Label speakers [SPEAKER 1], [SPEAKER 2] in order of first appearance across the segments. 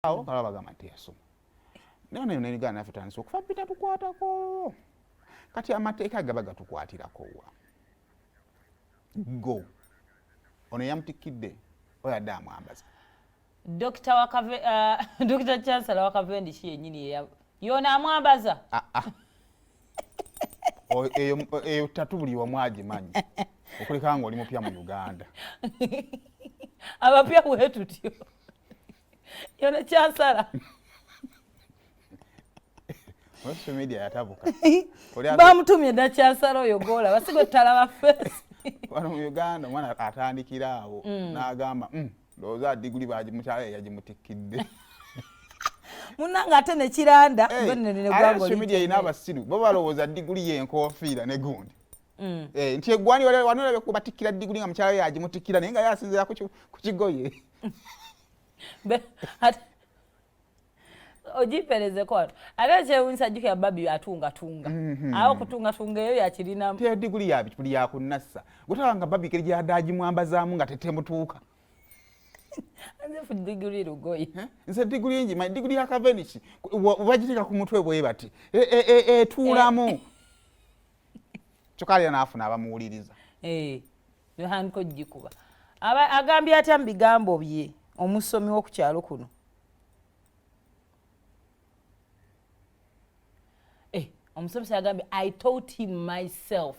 [SPEAKER 1] awo kalaba bagamba nti yasoma naye n'Uganda naffe tutandise okufa bita tukwatako kati amateeka gaba gatukwatirako wa go ono yamutikidde oyo adde amwambaza
[SPEAKER 2] Dr. Chancellor Wakavendish yennyini yona amwambaza
[SPEAKER 1] eyo tatu buli wamu agimanyi okuleka nga oli mupya mu Uganda
[SPEAKER 2] abapya bwe tutyo yona Chancellor
[SPEAKER 1] social media yatabuka
[SPEAKER 2] bamutumye dda Chancellor oyo gola basigo talaba face
[SPEAKER 1] wano mu Uganda omwana atandikira awo n'agamba ndowooza Diguli bagimukyala yagimutikidde
[SPEAKER 2] munanga ate ne kiranda
[SPEAKER 1] social media ina abasiru bo balowooza Diguli y'enkofiira ne gundi nti eggwani wano olabe kubatikkira Diguli nga mukyala yagimutikira naye nga yasinzira ku kigoye
[SPEAKER 2] ojiperezeko wano ate kyewunyisa jjukira Bobi atungatunga awo kutungatunga eyo yakirina
[SPEAKER 1] te Diguli yabuli yakunnassa gutaba nga Bobi keri gyadde agimwambazaamu nga tetemutuuka
[SPEAKER 2] nze Diguli lugoye
[SPEAKER 1] nze Diguli nji Diguli ya Cavendish bagiteeka ku mutwe bwe bati etuulamu kyokali anaafuna abamuwuliriza
[SPEAKER 2] yohaniko jikuba agambye atya mu bigambo bye omusomi w'oku kyalo kuno omusomesa yagambye I taught him myself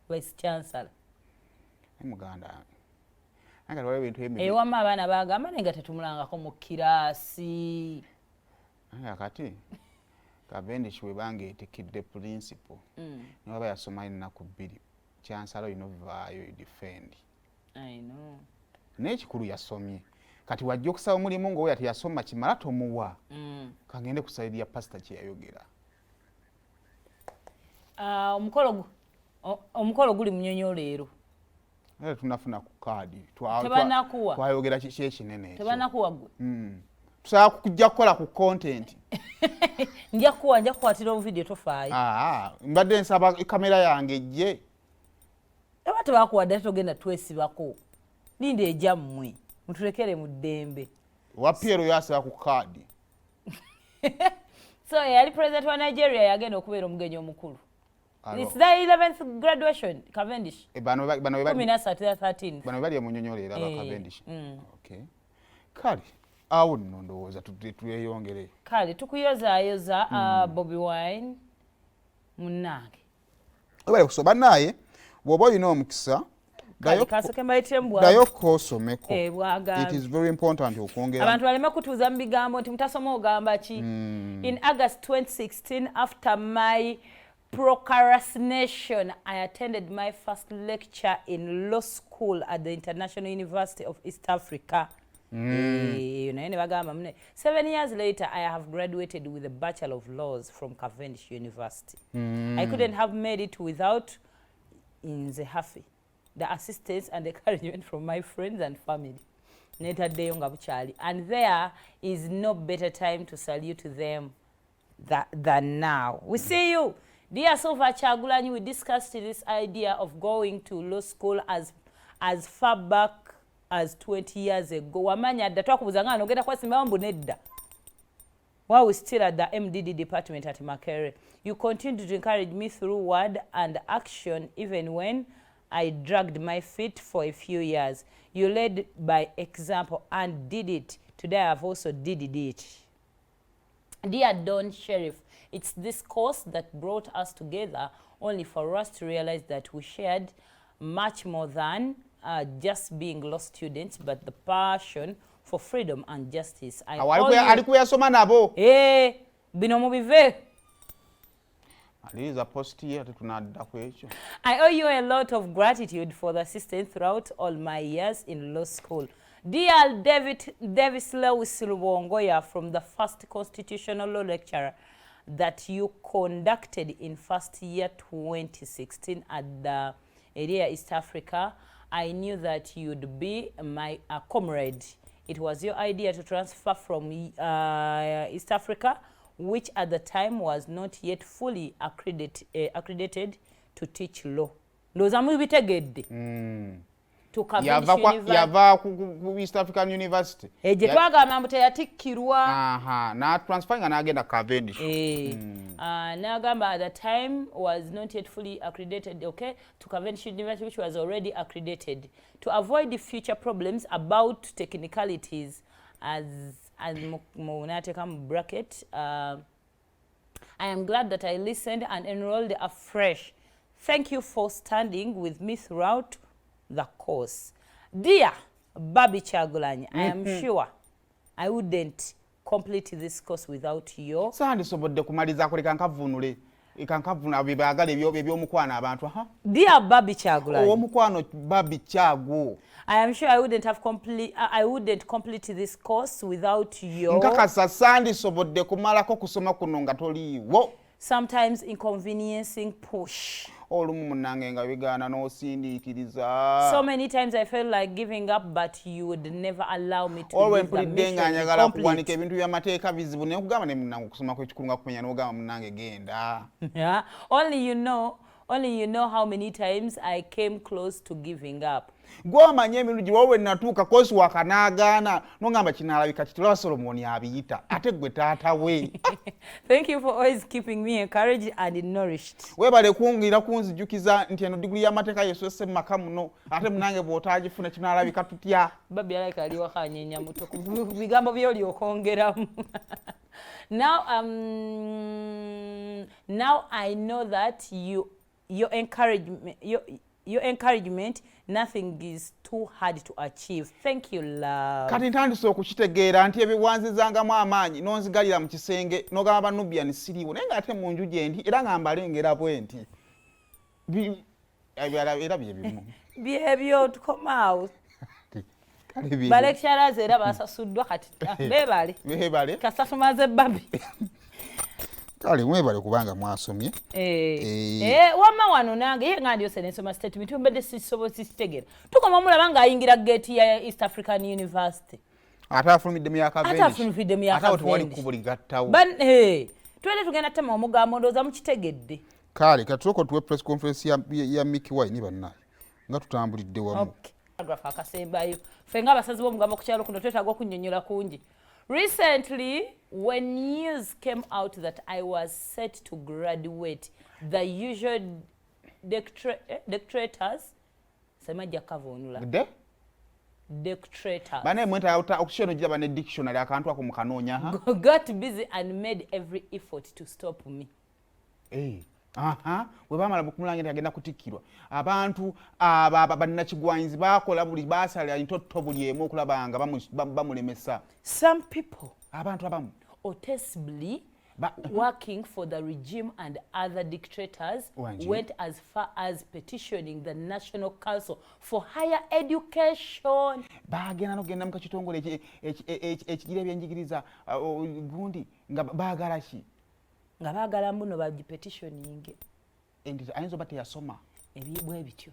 [SPEAKER 2] Vice Chancellor
[SPEAKER 1] muganda anga wale bintu emi
[SPEAKER 2] wama abaana bagamba nenga tetumulangako mu kiraasi
[SPEAKER 1] kati Cavendish we bange etikidde principle niba yasoma ennaku bbiri Chancellor inovaayo defend
[SPEAKER 2] I know
[SPEAKER 1] n'ekikulu yasomye kati wajja okusaba omulimu ng'oyo ati yasoma kimala tomuwa kangende kusaidia pastor kye yayogera
[SPEAKER 2] omukolo guli munyonyo leero
[SPEAKER 1] tunafuna ku kaadi
[SPEAKER 2] twayogera
[SPEAKER 1] kiki ekinene ekyo
[SPEAKER 2] tebanakuwa gwe
[SPEAKER 1] tusobola kujja kukola ku content
[SPEAKER 2] nja kukwatira obuvidiyo tofaayo
[SPEAKER 1] mbadde nsaba kamera yange ejje
[SPEAKER 2] aba tebakuwadde togenda twesibako linda ejammwe mutulekere mu ddembe
[SPEAKER 1] wapiero yasaba ku kaadi
[SPEAKER 2] so yali president wa Nigeria yagenda okubeera omugenyi omukulu. It's the 11th graduation, Cavendish.
[SPEAKER 1] Bano bali
[SPEAKER 2] 13.
[SPEAKER 1] Bano bali munyonyolera ba Cavendish. Okay. Kali awo nno ndowooza tuyeyongere.
[SPEAKER 2] Kali tukuyoza Bobi Wine munnange.
[SPEAKER 1] Obale kusoba naye bw'oba olina omukisa dayo kosomeko. It is very important okwongera.
[SPEAKER 2] Abantu baleme kutuuza mu bigambo nti mutasoma ogamba ki. In August 2016, after my procrastination, I attended my first lecture in law school at the International University of East Africa. 7 years later, I have graduated with a Bachelor of Laws from Cavendish University. I couldn't have made it without the assistance and encouragement from my friends and family. And there is no better time to salute them than now. We see you. Dear Sofa Chagulanyi, we discussed this idea of going to law school as far back as 20 years ago. Wamanya datwakubuza ngano ogenda kwasimba mbu nedda. While we still at the MDD department at Makerere, you continued to encourage me through word and action even when I dragged my feet for a few years. You led by example and did it. Today I have also did it. Dear Don Sheriff, it's this course that brought us together, only for us to realize that we shared much more than just being law students, but the passion for freedom and justice. I owe you a lot of gratitude for the assistance throughout all my years in law school. Dear Davis Lewis Lubongoya, from the first constitutional law lecture that you conducted in first year 2016 at the area East Africa, I knew that you'd be my comrade. It was your idea to transfer from East Africa, which at the time was not yet fully accredited to teach law. to Cavendish University.
[SPEAKER 1] Yava ku East African University.
[SPEAKER 2] Gye twagamba mbu teyatikkirwa.
[SPEAKER 1] Na transferring n'agenda Cavendish.
[SPEAKER 2] N'agamba at the time was not yet fully accredited, okay, to Cavendish University, which was already accredited. To avoid the future problems about technicalities, as Munateka bracket, I am glad that I listened and enrolled afresh. Thank you for standing with me throughout the course. Dear Bobi Kyagulanyi, I am sure I wouldn't complete this course without you.
[SPEAKER 1] Sandi sobodde kumaliza kuleka nkavunule. Ikankavuna bibagala ebyomukwana abantu ha.
[SPEAKER 2] Dear Bobi Kyagulanyi.
[SPEAKER 1] Omukwano Bobi Kyagu.
[SPEAKER 2] I am sure I wouldn't complete this course without you.
[SPEAKER 1] Nkakasa Sandi sobodde kumalako kusoma kuno nga toliiwo.
[SPEAKER 2] Sometimes inconveniencing push.
[SPEAKER 1] Olumu munange nga bigaana n'osindiikiriza.
[SPEAKER 2] So many times I felt like giving up, but you would never allow me to
[SPEAKER 1] leave
[SPEAKER 2] the mission
[SPEAKER 1] njagala kuwanika ebintu by'amateeka bizibu ne kugamba ne munange okusoma kw'ekikulu nga kumenya n'ogamba munange genda.
[SPEAKER 2] Yeah, only you know how many times I came close to giving up.
[SPEAKER 1] Gwamanya emirundi wowe natuuka kosi wakanaagaana n'ogamba kinaalabika kitulaba Solomoni abiyita ate gwe taata we.
[SPEAKER 2] Thank you for always keeping me encouraged and nourished.
[SPEAKER 1] Webale kungira kunzijukiza nti eno diguli y'amateeka yeesose mu maka muno ate munange bw'otaagifuna kinaalabika tutya.
[SPEAKER 2] Babi alayika ali waka anyenya muto ku bigambo by'oli okongeramu. Now I know that your encouragement, nothing is too hard to achieve. Thank you, love.
[SPEAKER 1] Kati ntandise okukitegeera nti ebiwanzizangamu amaanyi n'onzigalira mu kisenge n'ogamba Nubian siriiwo naye ng'ate mu nju gye ndi era nga mbalengera bwe nti era bye bimu.
[SPEAKER 2] Byebyo tukomaawo. Balekitaraze era basasuddwa kati beebale. Kasa tumaze Bobi.
[SPEAKER 1] Kale mwebale kubanga mwasomye.
[SPEAKER 2] Wamma wano nange ye nga ndyose nensoma statement mbadde sisobola sitegera. Tukoma mulaba ng'ayingira gate ya East African University.
[SPEAKER 1] Ate afulumidde mu ya Cavendish. Ate tewali kkubo ligattawo.
[SPEAKER 2] Twende tugenda tema omugambo ndowooza mukitegedde.
[SPEAKER 1] Kale katuuko tuwe press conference ya Mickey Wine bannaye nga tutambulidde wamu.
[SPEAKER 2] Paragraph akasembayo. Ffe ng'abasazi b'omugambo ku kyalo kuno twetaaga okunnyonnyola kungi. Recently, when news came out that I was set to graduate, the usual detractors, semaja kavonula. Detractors.
[SPEAKER 1] Bane mwenta okusheno jira bane dictionary akantu ako mukanoonya ha.
[SPEAKER 2] Got busy and made every effort to stop me.
[SPEAKER 1] We bamala bukumulangira agenda kutikkirwa. Abantu bannakigwanyizi bakola buli baasala intotto buli emu okulabanga bamulemesa.
[SPEAKER 2] Some people
[SPEAKER 1] abantu abamu
[SPEAKER 2] ostensibly working for the regime and other dictators went as far as petitioning the National Council for Higher Education.
[SPEAKER 1] Bagenda nogenda mu kakitongole ekigira ebyenjigiriza gundi nga baagala ki?
[SPEAKER 2] Nga baagala mbuno bagipetitioning.
[SPEAKER 1] Ayinza oba teyasoma.
[SPEAKER 2] Ebyebwe bityo.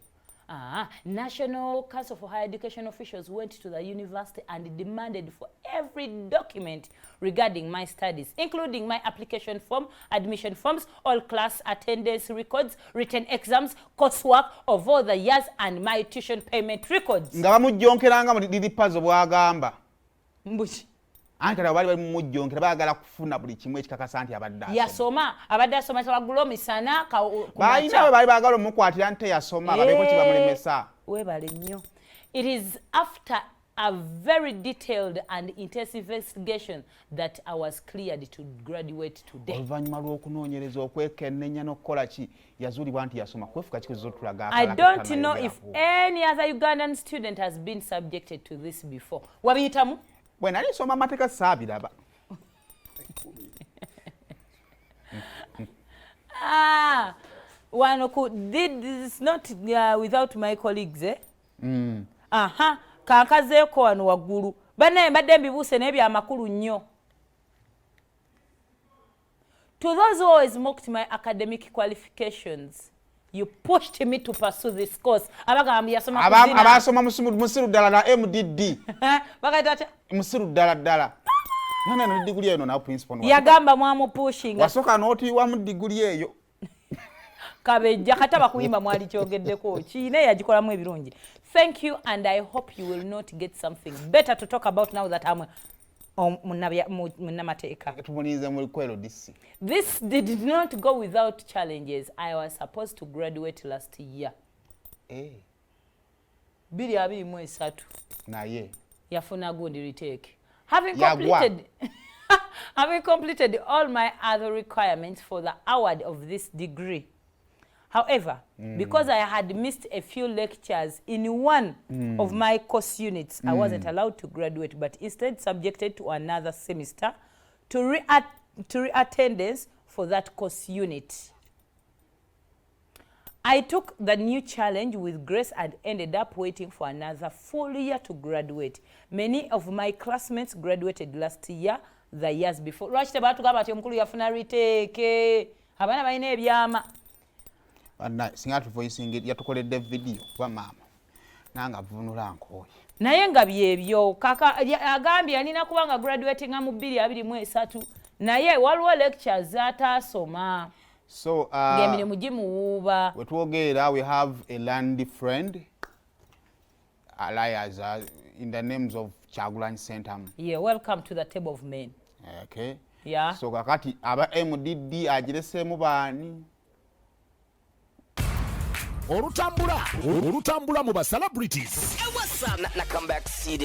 [SPEAKER 2] National Council for Higher Education officials went to the university and demanded for every document regarding my studies, including my application form, admission forms, all class attendance records, written exams, coursework of all the years, and my tuition payment records.
[SPEAKER 1] Nga bamujjonkeranga mu lipazo bwagamba.
[SPEAKER 2] Mbuki.
[SPEAKER 1] Ankara bali mujjonkera baagala kufuna buli kimu ekikakasa nti
[SPEAKER 2] abadde asoma tewaggulo misana
[SPEAKER 1] bayina bali baagala omukwatira nti yasoma babeko kibamulemesa.
[SPEAKER 2] Weebale nnyo. It is after a very detailed and intensive investigation that I was cleared to graduate today.
[SPEAKER 1] Oluvannyuma lw'okunoonyereza okwekennenya n'okukola ki yazuulibwa nti yasoma kwefuka kikozo tulaga.
[SPEAKER 2] I don't know if any other Ugandan student has been subjected to this before. Wabiyitamu?
[SPEAKER 1] When I saw my mateeka saabiraba.
[SPEAKER 2] One did this not without my colleagues, eh? Kankazeeko wano waggulu. Banne mbadde mbibuuse n'ebyo amakulu nnyo. To those who always mocked my academic qualifications, you pushed me to pursue this course.
[SPEAKER 1] Abasoma musiru ddala na MDD.
[SPEAKER 2] Bagaita
[SPEAKER 1] musiru ddala. Nana diguli eno na principal.
[SPEAKER 2] Yagamba mwamu pushing.
[SPEAKER 1] Wasoka noti wa mu diguli eyo.
[SPEAKER 2] kabejja kataba kuyimba mwali kyogeddeko kiine yagikolamu ebirungi. Thank you, and I hope you will not get something better to talk about now that I'm mateeka. This did not go without challenges. I was supposed to graduate last year. 2023
[SPEAKER 1] naye
[SPEAKER 2] yafuna gundi retake. Having completed all my other requirements for the award of this degree. However, because I had missed a few lectures in one of my course units, I wasn't allowed to graduate, but instead subjected to another semester to reattendance for that course unit. I took the new challenge with grace and ended up waiting for another full year to graduate. Many of my classmates graduated last year, the years before. Lwaki tebatugamba ati omukulu yafuna retake? Abaana balina ebyama.
[SPEAKER 1] Singa tuvoicing yatukoledde video kwa mama nanga vunula nkoye.
[SPEAKER 2] Naye nga byebyo kaka agambye alina kubanga graduating mu 2023 naye waliwo lectures zataasoma.
[SPEAKER 1] So
[SPEAKER 2] ngemirimu gimuwuuba.
[SPEAKER 1] Wetwogerera we have a land friend allies in the names of Kyagulanyi Centre.
[SPEAKER 2] Yeah, welcome to the table of men.
[SPEAKER 1] Okay.
[SPEAKER 2] Yeah.
[SPEAKER 1] So kakati aba MDD agireseemu baani.
[SPEAKER 3] Olutambula mu ba celebrities.
[SPEAKER 4] What's up? Na comeback CD.